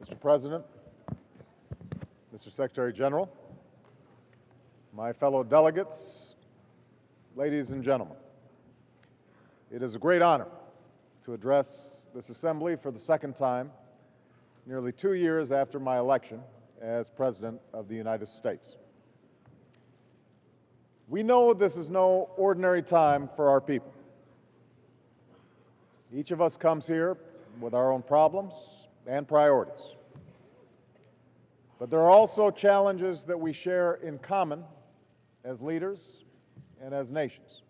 Mr. President, Mr. Secretary General, my fellow delegates, ladies and gentlemen, it is a great honor to address this assembly for the second time, nearly 2 years after my election as President of the United States. We know this is no ordinary time for our people. Each of us comes here with our own problems and priorities. But there are also challenges that we share in common as leaders and as nations.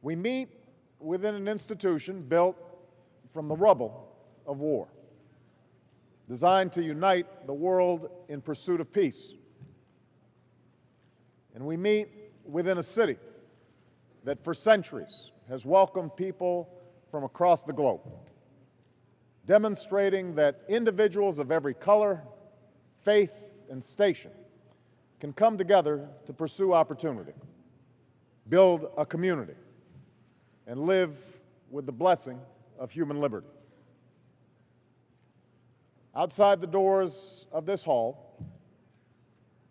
We meet within an institution built from the rubble of war, designed to unite the world in pursuit of peace. And we meet within a city that for centuries has welcomed people from across the globe, demonstrating that individuals of every color, faith, and station can come together to pursue opportunity, build a community, and live with the blessing of human liberty. Outside the doors of this hall,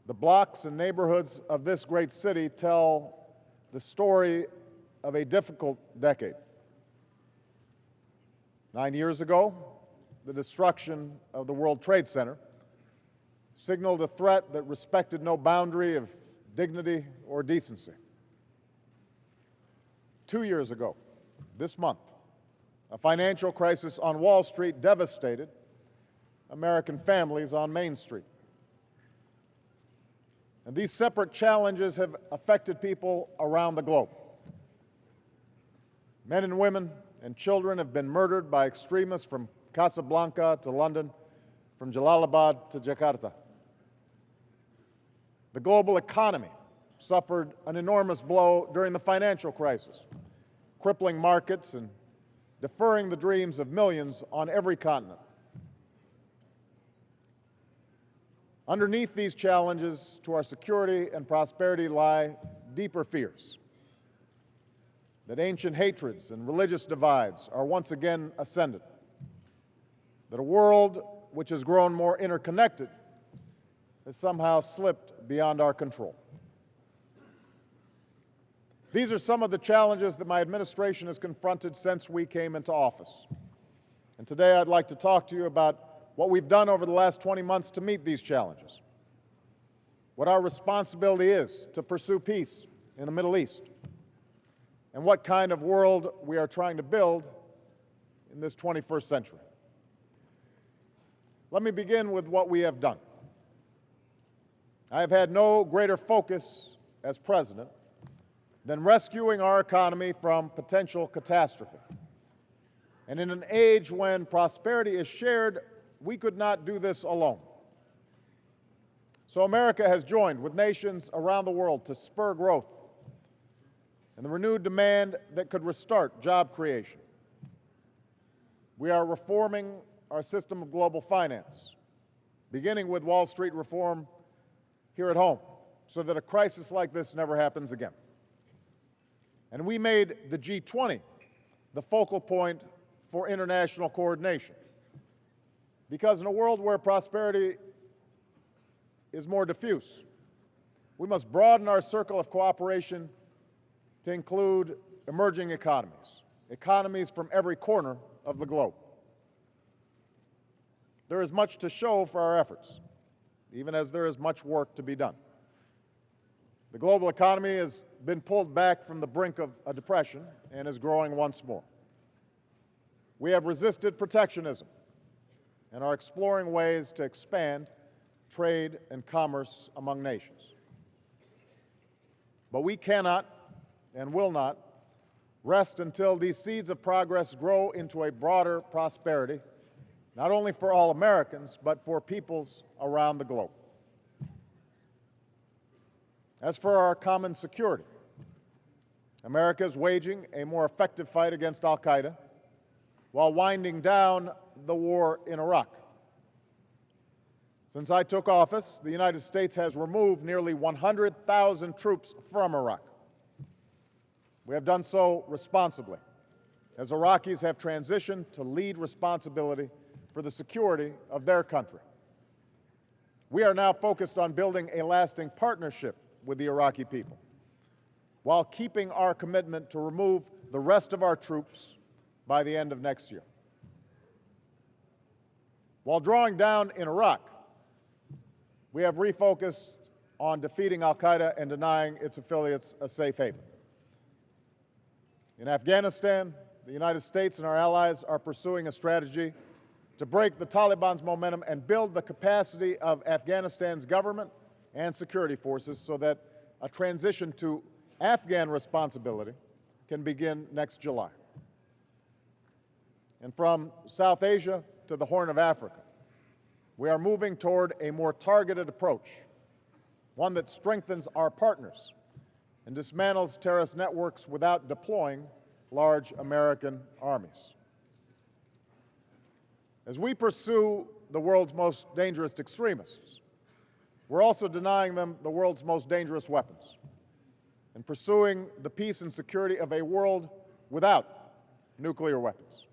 the blocks and neighborhoods of this great city tell the story of a difficult decade. 9 years ago, the destruction of the World Trade Center signaled a threat that respected no boundary of dignity or decency. 2 years ago, this month, a financial crisis on Wall Street devastated American families on Main Street. And these separate challenges have affected people around the globe. Men and women and children have been murdered by extremists from Casablanca to London, from Jalalabad to Jakarta. The global economy suffered an enormous blow during the financial crisis, crippling markets and deferring the dreams of millions on every continent. Underneath these challenges to our security and prosperity lie deeper fears that ancient hatreds and religious divides are once again ascendant, that a world which has grown more interconnected has somehow slipped beyond our control. These are some of the challenges that my administration has confronted since we came into office. And today I'd like to talk to you about what we've done over the last 20 months to meet these challenges, what our responsibility is to pursue peace in the Middle East, and what kind of world we are trying to build in this 21st century. Let me begin with what we have done. I have had no greater focus as president than rescuing our economy from potential catastrophe. And in an age when prosperity is shared, we could not do this alone. So America has joined with nations around the world to spur growth and the renewed demand that could restart job creation. We are reforming our system of global finance, beginning with Wall Street reform here at home, so that a crisis like this never happens again. And we made the G20 the focal point for international coordination, because in a world where prosperity is more diffuse, we must broaden our circle of cooperation to include emerging economies, economies from every corner of the globe. There is much to show for our efforts, even as there is much work to be done. The global economy has been pulled back from the brink of a depression and is growing once more. We have resisted protectionism and are exploring ways to expand trade and commerce among nations. But we cannot and will not rest until these seeds of progress grow into a broader prosperity, not only for all Americans, but for peoples around the globe. As for our common security, America is waging a more effective fight against al-Qaeda while winding down the war in Iraq. Since I took office, the United States has removed nearly 100,000 troops from Iraq. We have done so responsibly, as Iraqis have transitioned to lead responsibility for the security of their country. We are now focused on building a lasting partnership with the Iraqi people, while keeping our commitment to remove the rest of our troops by the end of next year. While drawing down in Iraq, we have refocused on defeating al-Qaeda and denying its affiliates a safe haven. In Afghanistan, the United States and our allies are pursuing a strategy to break the Taliban's momentum and build the capacity of Afghanistan's government and security forces so that a transition to Afghan responsibility can begin next July. And from South Asia to the Horn of Africa, we are moving toward a more targeted approach, one that strengthens our partners and dismantles terrorist networks without deploying large American armies. As we pursue the world's most dangerous extremists, we're also denying them the world's most dangerous weapons and pursuing the peace and security of a world without nuclear weapons.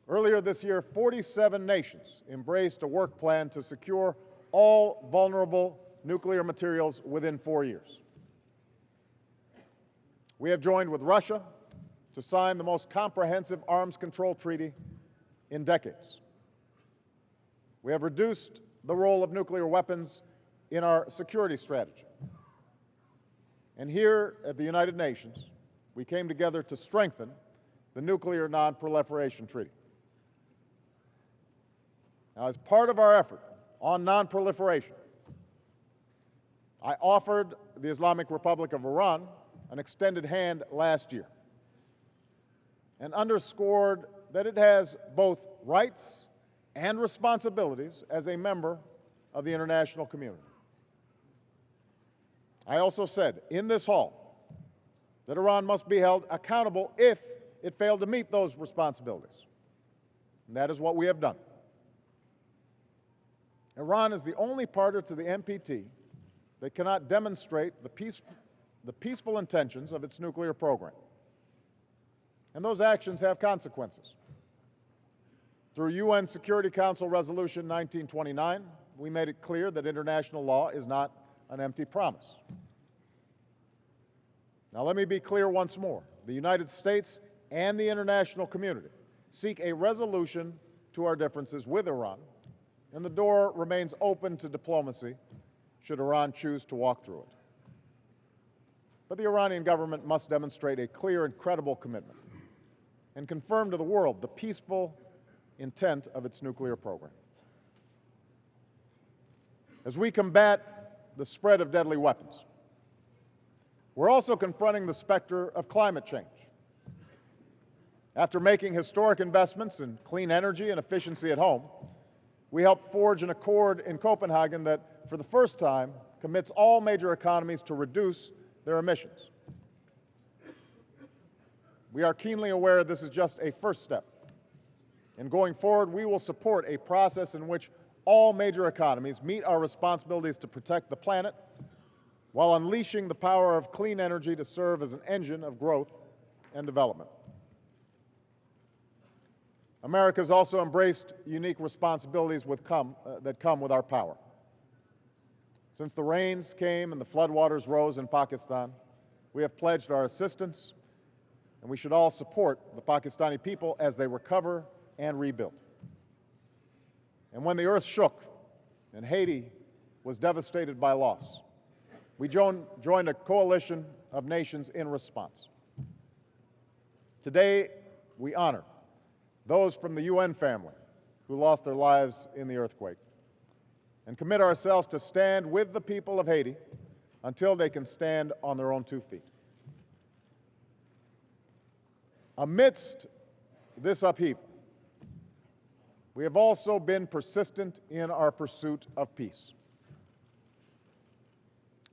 Earlier this year, 47 nations embraced a work plan to secure all vulnerable nuclear materials within 4 years. We have joined with Russia to sign the most comprehensive arms control treaty in decades. We have reduced the role of nuclear weapons in our security strategy. And here at the United Nations, we came together to strengthen the Nuclear Non-Proliferation Treaty. Now, as part of our effort on non-proliferation, I offered the Islamic Republic of Iran an extended hand last year and underscored that it has both rights and responsibilities as a member of the international community. I also said in this hall that Iran must be held accountable if it failed to meet those responsibilities. And that is what we have done. Iran is the only party to the NPT that cannot demonstrate the peaceful intentions of its nuclear program. And those actions have consequences. Through UN Security Council Resolution 1929, we made it clear that international law is not an empty promise. Now, let me be clear once more. The United States and the international community seek a resolution to our differences with Iran, and the door remains open to diplomacy should Iran choose to walk through it. But the Iranian government must demonstrate a clear and credible commitment and confirm to the world the peaceful intent of its nuclear program. As we combat the spread of deadly weapons, we're also confronting the specter of climate change. After making historic investments in clean energy and efficiency at home, we helped forge an accord in Copenhagen that, for the first time, commits all major economies to reduce their emissions. We are keenly aware this is just a first step. And going forward, we will support a process in which all major economies meet our responsibilities to protect the planet while unleashing the power of clean energy to serve as an engine of growth and development. America has also embraced unique responsibilities that come with our power. Since the rains came and the floodwaters rose in Pakistan, we have pledged our assistance, and we should all support the Pakistani people as they recover and rebuild. And when the earth shook and Haiti was devastated by loss, we joined a coalition of nations in response. Today, we honor those from the UN family who lost their lives in the earthquake and commit ourselves to stand with the people of Haiti until they can stand on their own 2 feet. Amidst this upheaval, we have also been persistent in our pursuit of peace.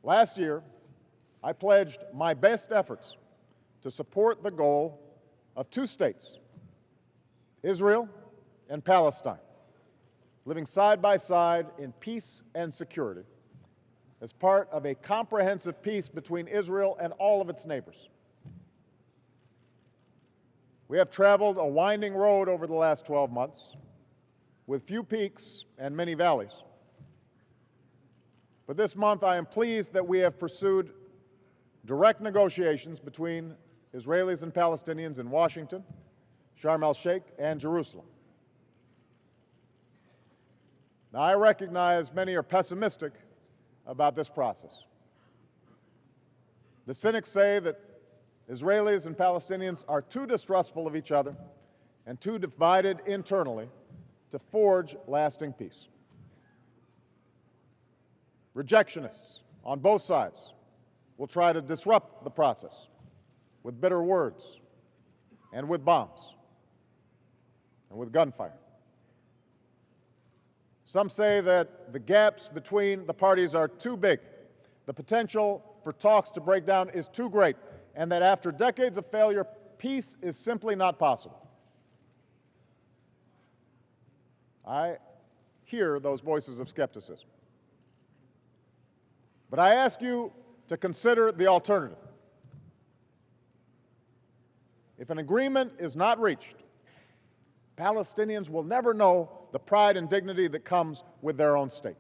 Last year, I pledged my best efforts to support the goal of 2 states, Israel and Palestine, living side by side in peace and security as part of a comprehensive peace between Israel and all of its neighbors. We have traveled a winding road over the last 12 months with few peaks and many valleys. But this month, I am pleased that we have pursued direct negotiations between Israelis and Palestinians in Washington, Sharm el-Sheikh, and Jerusalem. Now, I recognize many are pessimistic about this process. The cynics say that Israelis and Palestinians are too distrustful of each other and too divided internally to forge lasting peace. Rejectionists on both sides will try to disrupt the process with bitter words and with bombs and with gunfire. Some say that the gaps between the parties are too big. The potential for talks to break down is too great, and that after decades of failure, peace is simply not possible. I hear those voices of skepticism. But I ask you to consider the alternative. If an agreement is not reached, Palestinians will never know the pride and dignity that comes with their own state.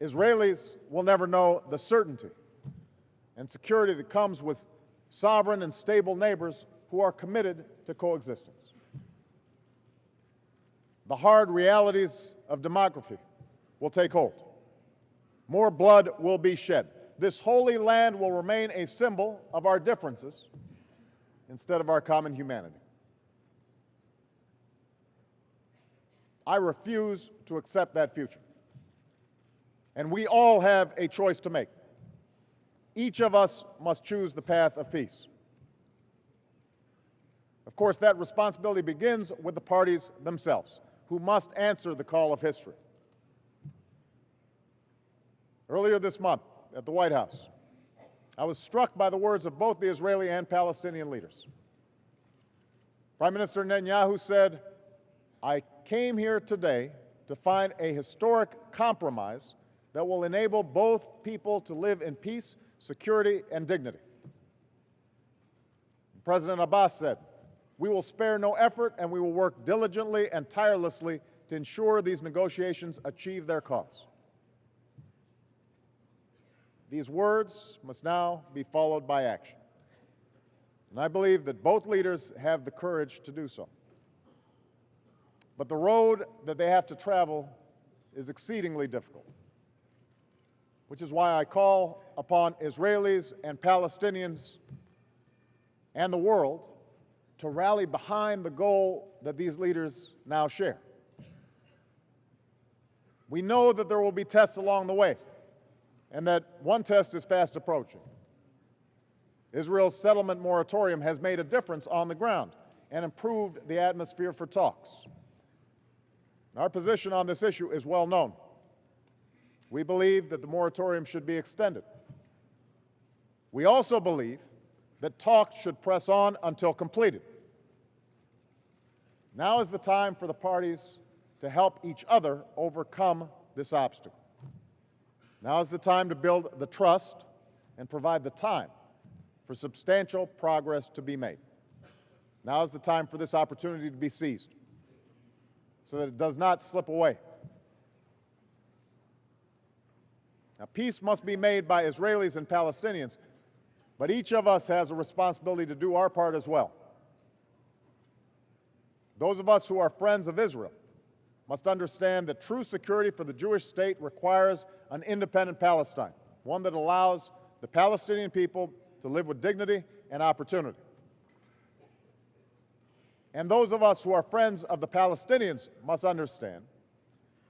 Israelis will never know the certainty and security that comes with sovereign and stable neighbors who are committed to coexistence. The hard realities of demography will take hold. More blood will be shed. This holy land will remain a symbol of our differences instead of our common humanity. I refuse to accept that future. And we all have a choice to make. Each of us must choose the path of peace. Of course, that responsibility begins with the parties themselves, who must answer the call of history. Earlier this month at the White House, I was struck by the words of both the Israeli and Palestinian leaders. Prime Minister Netanyahu said, "I came here today to find a historic compromise that will enable both people to live in peace, security, and dignity." President Abbas said, "We will spare no effort and we will work diligently and tirelessly to ensure these negotiations achieve their cause." These words must now be followed by action. And I believe that both leaders have the courage to do so. But the road that they have to travel is exceedingly difficult, which is why I call upon Israelis and Palestinians and the world to rally behind the goal that these leaders now share. We know that there will be tests along the way, and that one test is fast approaching. Israel's settlement moratorium has made a difference on the ground and improved the atmosphere for talks. Our position on this issue is well known. We believe that the moratorium should be extended. We also believe that talks should press on until completed. Now is the time for the parties to help each other overcome this obstacle. Now is the time to build the trust and provide the time for substantial progress to be made. Now is the time for this opportunity to be seized so that it does not slip away. Now, peace must be made by Israelis and Palestinians, but each of us has a responsibility to do our part as well. Those of us who are friends of Israel must understand that true security for the Jewish state requires an independent Palestine, one that allows the Palestinian people to live with dignity and opportunity. And those of us who are friends of the Palestinians must understand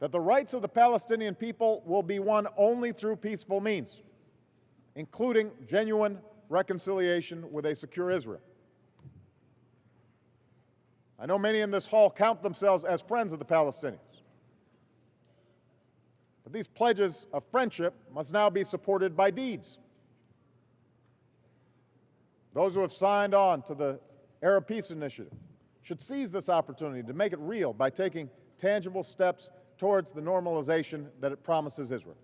that the rights of the Palestinian people will be won only through peaceful means, including genuine reconciliation with a secure Israel. I know many in this hall count themselves as friends of the Palestinians. But these pledges of friendship must now be supported by deeds. Those who have signed on to the Arab Peace Initiative should seize this opportunity to make it real by taking tangible steps towards the normalization that it promises Israel.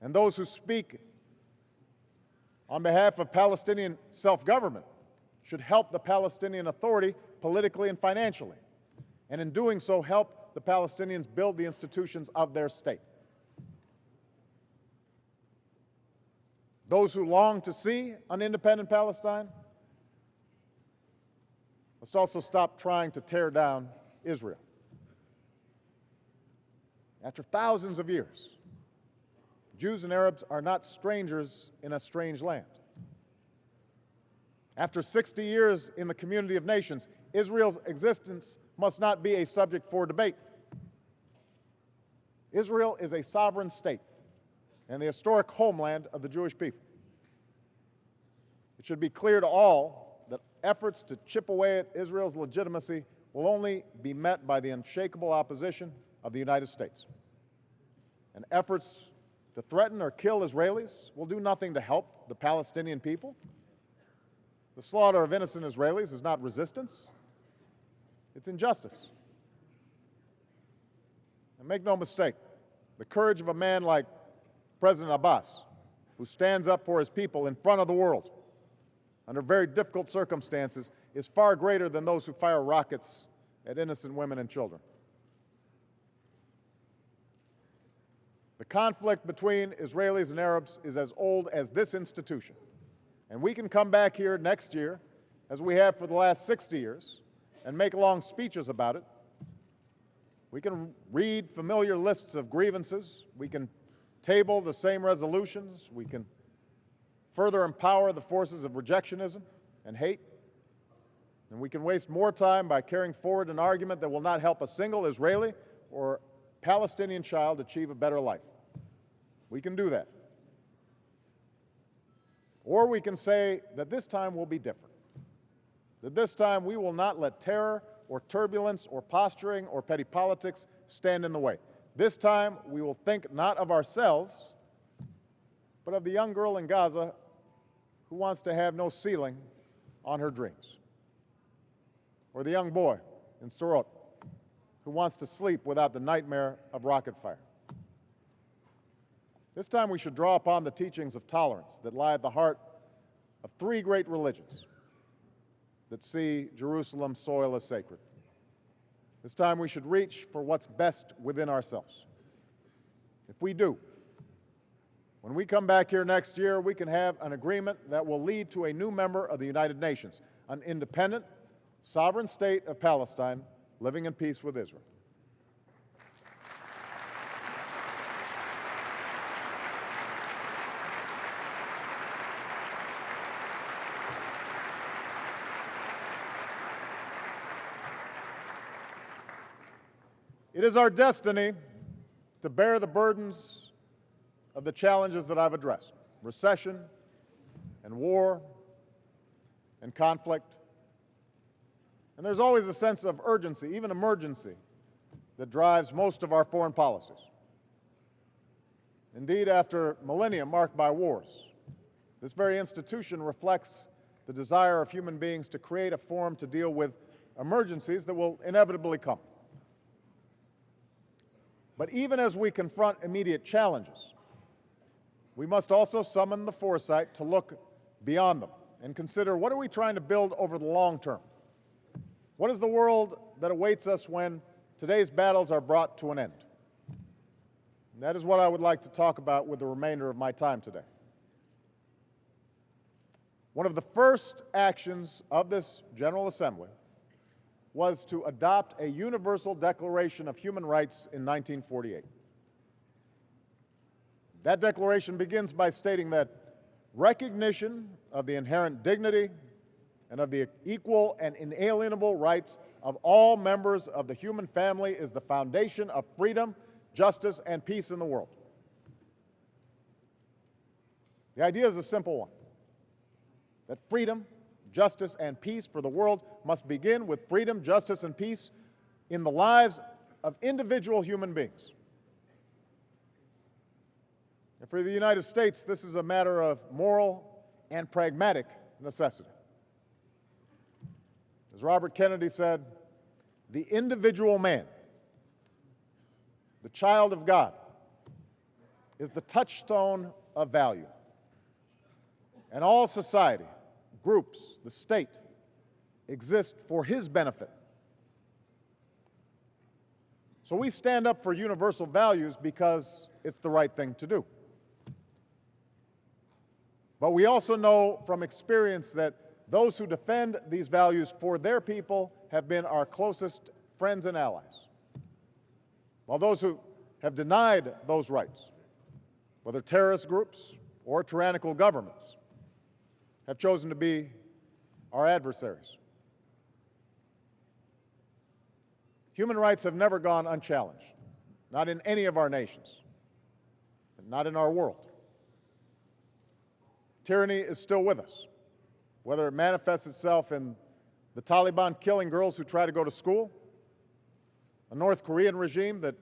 And those who speak on behalf of Palestinian self-government, should help the Palestinian Authority politically and financially, and in doing so help the Palestinians build the institutions of their state. Those who long to see an independent Palestine must also stop trying to tear down Israel. After thousands of years, Jews and Arabs are not strangers in a strange land. After 60 years in the community of nations, Israel's existence must not be a subject for debate. Israel is a sovereign state and the historic homeland of the Jewish people. It should be clear to all that efforts to chip away at Israel's legitimacy will only be met by the unshakable opposition of the United States. And efforts to threaten or kill Israelis will do nothing to help the Palestinian people. The slaughter of innocent Israelis is not resistance, it's injustice. And make no mistake, the courage of a man like President Abbas, who stands up for his people in front of the world under very difficult circumstances, is far greater than those who fire rockets at innocent women and children. The conflict between Israelis and Arabs is as old as this institution. And we can come back here next year, as we have for the last 60 years, and make long speeches about it. We can read familiar lists of grievances. We can table the same resolutions. We can further empower the forces of rejectionism and hate. And we can waste more time by carrying forward an argument that will not help a single Israeli or Palestinian child achieve a better life. We can do that. Or we can say that this time will be different. That this time we will not let terror or turbulence or posturing or petty politics stand in the way. This time we will think not of ourselves, but of the young girl in Gaza who wants to have no ceiling on her dreams. Or the young boy in Sderot who wants to sleep without the nightmare of rocket fire. This time we should draw upon the teachings of tolerance that lie at the heart of three great religions that see Jerusalem's soil as sacred. This time we should reach for what's best within ourselves. If we do, when we come back here next year, we can have an agreement that will lead to a new member of the United Nations, an independent, sovereign state of Palestine living in peace with Israel. It is our destiny to bear the burdens of the challenges that I've addressed: recession and war and conflict. And there's always a sense of urgency, even emergency, that drives most of our foreign policies. Indeed, after millennia marked by wars, this very institution reflects the desire of human beings to create a forum to deal with emergencies that will inevitably come. But even as we confront immediate challenges, we must also summon the foresight to look beyond them and consider, what are we trying to build over the long term? What is the world that awaits us when today's battles are brought to an end? And that is what I would like to talk about with the remainder of my time today. One of the first actions of this General Assembly was to adopt a Universal Declaration of Human Rights in 1948. That declaration begins by stating that recognition of the inherent dignity and of the equal and inalienable rights of all members of the human family is the foundation of freedom, justice, and peace in the world. The idea is a simple one, that freedom, justice, and peace for the world must begin with freedom, justice, and peace in the lives of individual human beings. And for the United States, this is a matter of moral and pragmatic necessity. As Robert Kennedy said, the individual man, the child of God, is the touchstone of value. And all society, groups, the state, exist for his benefit. So we stand up for universal values because it's the right thing to do. But we also know from experience that those who defend these values for their people have been our closest friends and allies, while those who have denied those rights, whether terrorist groups or tyrannical governments, have chosen to be our adversaries. Human rights have never gone unchallenged, not in any of our nations, and not in our world. Tyranny is still with us, whether it manifests itself in the Taliban killing girls who try to go to school, a North Korean regime that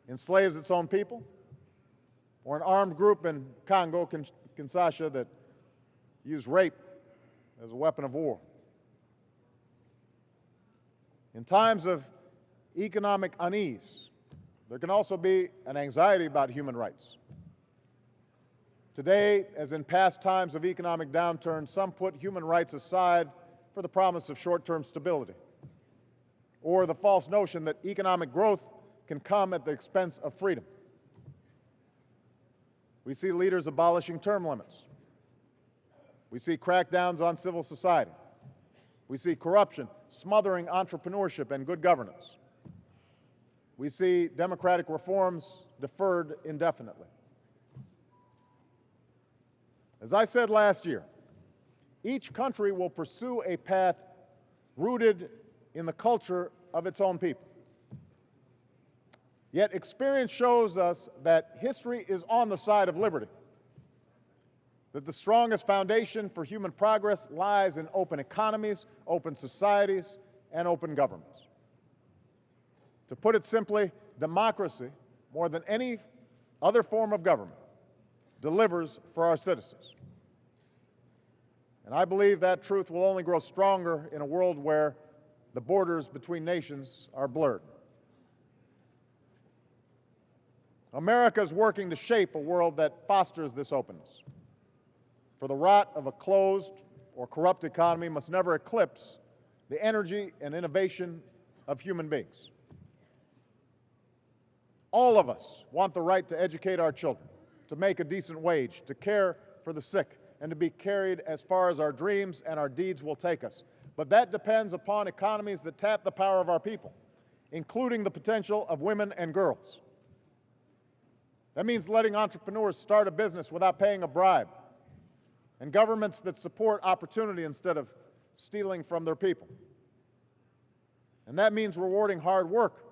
enslaves its own people, or an armed group in Congo, Kinshasa, that use rape as a weapon of war. In times of economic unease, there can also be an anxiety about human rights. Today, as in past times of economic downturn, some put human rights aside for the promise of short-term stability, or the false notion that economic growth can come at the expense of freedom. We see leaders abolishing term limits. We see crackdowns on civil society. We see corruption smothering entrepreneurship and good governance. We see democratic reforms deferred indefinitely. As I said last year, each country will pursue a path rooted in the culture of its own people. Yet experience shows us that history is on the side of liberty, that the strongest foundation for human progress lies in open economies, open societies, and open governments. To put it simply, democracy, more than any other form of government, delivers for our citizens. And I believe that truth will only grow stronger in a world where the borders between nations are blurred. America is working to shape a world that fosters this openness. For the rot of a closed or corrupt economy must never eclipse the energy and innovation of human beings. All of us want the right to educate our children, to make a decent wage, to care for the sick, and to be carried as far as our dreams and our deeds will take us. But that depends upon economies that tap the power of our people, including the potential of women and girls. That means letting entrepreneurs start a business without paying a bribe, and governments that support opportunity instead of stealing from their people. And that means rewarding hard work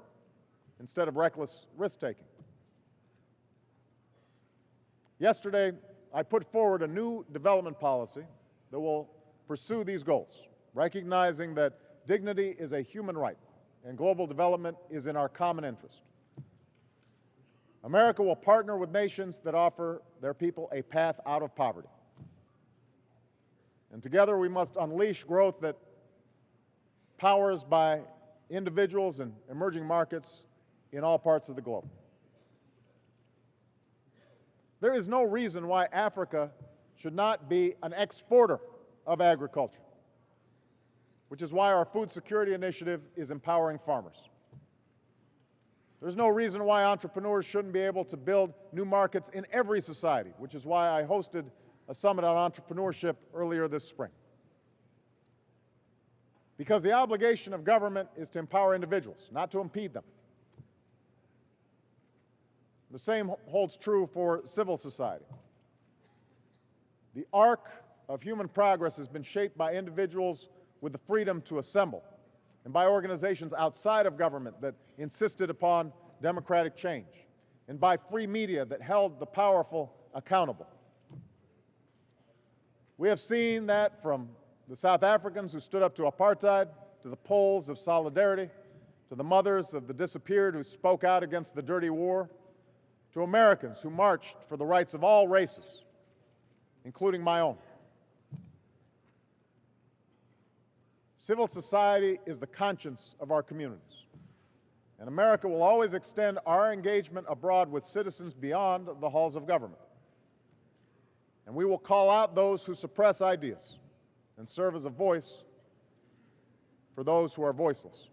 instead of reckless risk-taking. Yesterday, I put forward a new development policy that will pursue these goals, recognizing that dignity is a human right and global development is in our common interest. America will partner with nations that offer their people a path out of poverty. And together we must unleash growth that powers by individuals and emerging markets in all parts of the globe. There is no reason why Africa should not be an exporter of agriculture, which is why our food security initiative is empowering farmers. There's no reason why entrepreneurs shouldn't be able to build new markets in every society, which is why I hosted a summit on entrepreneurship earlier this spring. Because the obligation of government is to empower individuals, not to impede them. The same holds true for civil society. The arc of human progress has been shaped by individuals with the freedom to assemble, and by organizations outside of government that insisted upon democratic change, and by free media that held the powerful accountable. We have seen that from the South Africans who stood up to apartheid, to the Poles of solidarity, to the mothers of the disappeared who spoke out against the dirty war, to Americans who marched for the rights of all races, including my own. Civil society is the conscience of our communities, and America will always extend our engagement abroad with citizens beyond the halls of government. And we will call out those who suppress ideas and serve as a voice for those who are voiceless.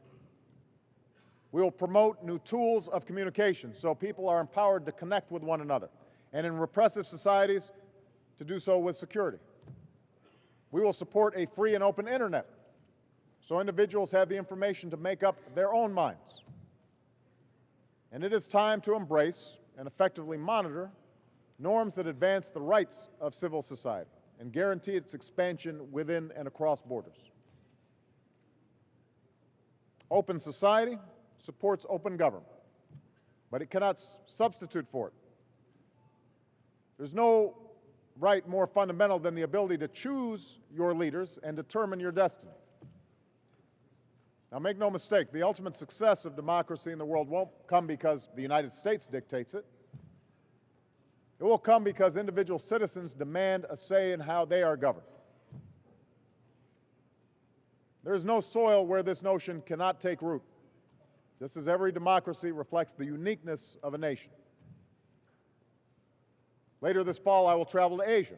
We will promote new tools of communication so people are empowered to connect with one another, and in repressive societies, to do so with security. We will support a free and open internet so individuals have the information to make up their own minds. And it is time to embrace and effectively monitor norms that advance the rights of civil society and guarantee its expansion within and across borders. Open society supports open government, but it cannot substitute for it. There's no right more fundamental than the ability to choose your leaders and determine your destiny. Now, make no mistake, the ultimate success of democracy in the world won't come because the United States dictates it. It will come because individual citizens demand a say in how they are governed. There is no soil where this notion cannot take root, just as every democracy reflects the uniqueness of a nation. Later this fall, I will travel to Asia,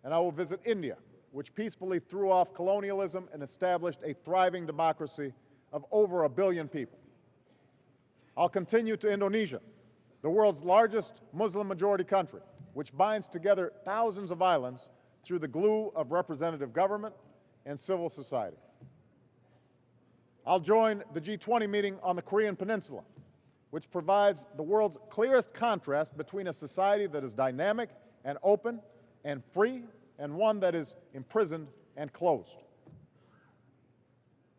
and I will visit India, which peacefully threw off colonialism and established a thriving democracy of over 1 billion people. I'll continue to Indonesia, the world's largest Muslim-majority country, which binds together thousands of islands through the glue of representative government and civil society. I'll join the G20 meeting on the Korean Peninsula, which provides the world's clearest contrast between a society that is dynamic and open and free and one that is imprisoned and closed.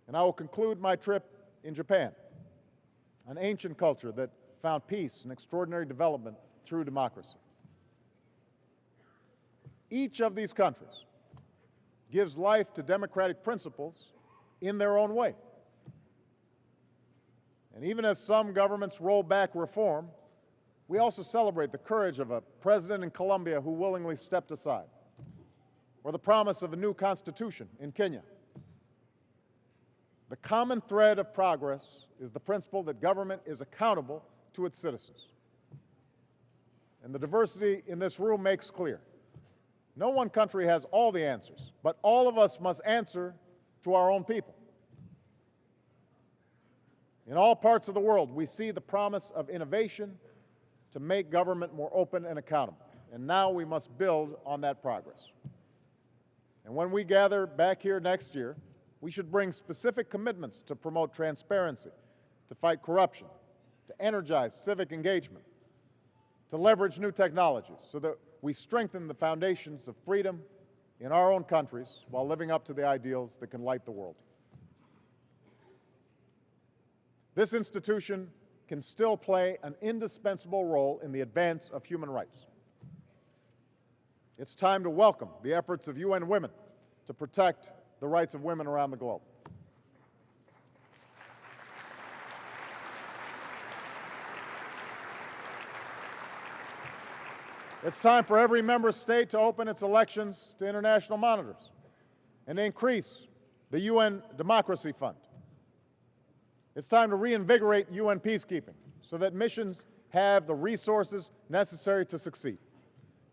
And I will conclude my trip in Japan, an ancient culture that found peace and extraordinary development through democracy. Each of these countries gives life to democratic principles in their own way. And even as some governments roll back reform, we also celebrate the courage of a president in Colombia who willingly stepped aside, or the promise of a new constitution in Kenya. The common thread of progress is the principle that government is accountable to its citizens. And the diversity in this room makes clear. No one country has all the answers, but all of us must answer to our own people. In all parts of the world, we see the promise of innovation to make government more open and accountable. And now we must build on that progress. And when we gather back here next year, we should bring specific commitments to promote transparency, to fight corruption, to energize civic engagement, to leverage new technologies so that we strengthen the foundations of freedom in our own countries while living up to the ideals that can light the world. This institution can still play an indispensable role in the advance of human rights. It's time to welcome the efforts of UN Women to protect the rights of women around the globe. It's time for every member state to open its elections to international monitors and to increase the UN Democracy Fund. It's time to reinvigorate UN peacekeeping so that missions have the resources necessary to succeed.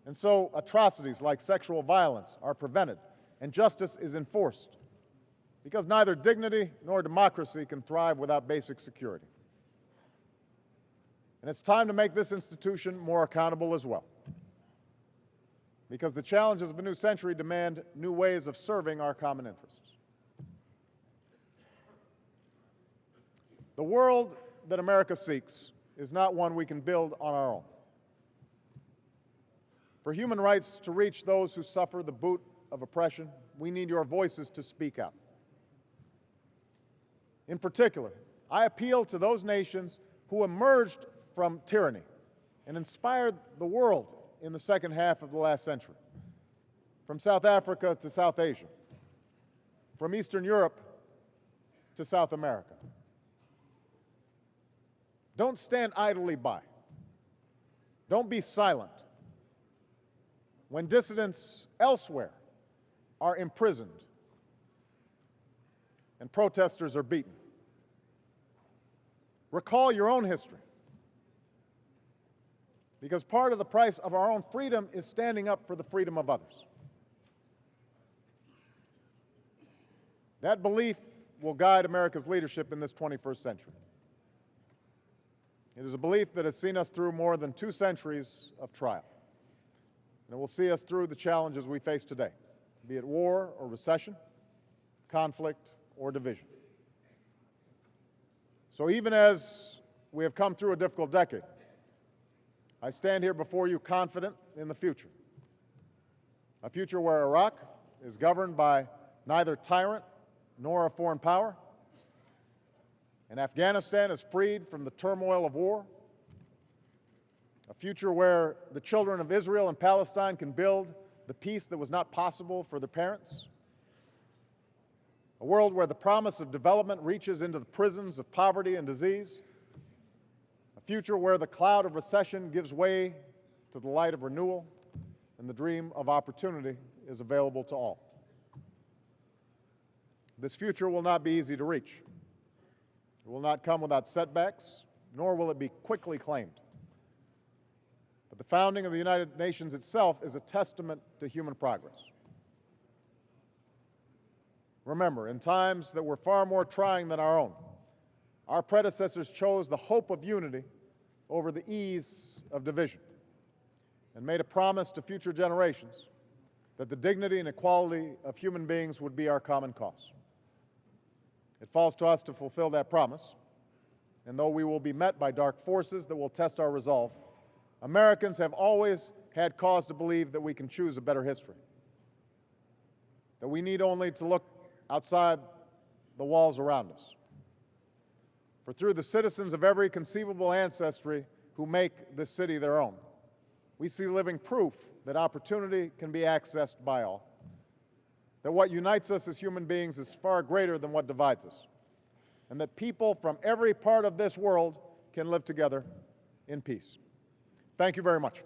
And so atrocities like sexual violence are prevented and justice is enforced, because neither dignity nor democracy can thrive without basic security. And it's time to make this institution more accountable as well, because the challenges of a new century demand new ways of serving our common interests. The world that America seeks is not one we can build on our own. For human rights to reach those who suffer the boot of oppression, we need your voices to speak out. In particular, I appeal to those nations who emerged from tyranny and inspired the world in the second half of the last century, from South Africa to South Asia, from Eastern Europe to South America. Don't stand idly by. Don't be silent when dissidents elsewhere are imprisoned and protesters are beaten. Recall your own history. because part of the price of our own freedom is standing up for the freedom of others. That belief will guide America's leadership in this 21st century. It is a belief that has seen us through more than 2 centuries of trial, and it will see us through the challenges we face today, be it war or recession, conflict or division. So even as we have come through a difficult decade, I stand here before you confident in the future, a future where Iraq is governed by neither tyrant nor a foreign power, and Afghanistan is freed from the turmoil of war, a future where the children of Israel and Palestine can build the peace that was not possible for their parents, a world where the promise of development reaches into the prisons of poverty and disease, a future where the cloud of recession gives way to the light of renewal, and the dream of opportunity is available to all. This future will not be easy to reach. It will not come without setbacks, nor will it be quickly claimed. But the founding of the United Nations itself is a testament to human progress. Remember, in times that were far more trying than our own, our predecessors chose the hope of unity over the ease of division and made a promise to future generations that the dignity and equality of human beings would be our common cause. It falls to us to fulfill that promise, and though we will be met by dark forces that will test our resolve, Americans have always had cause to believe that we can choose a better history, that we need only to look outside the walls around us. For through the citizens of every conceivable ancestry who make this city their own, we see living proof that opportunity can be accessed by all, that what unites us as human beings is far greater than what divides us, and that people from every part of this world can live together in peace. Thank you very much.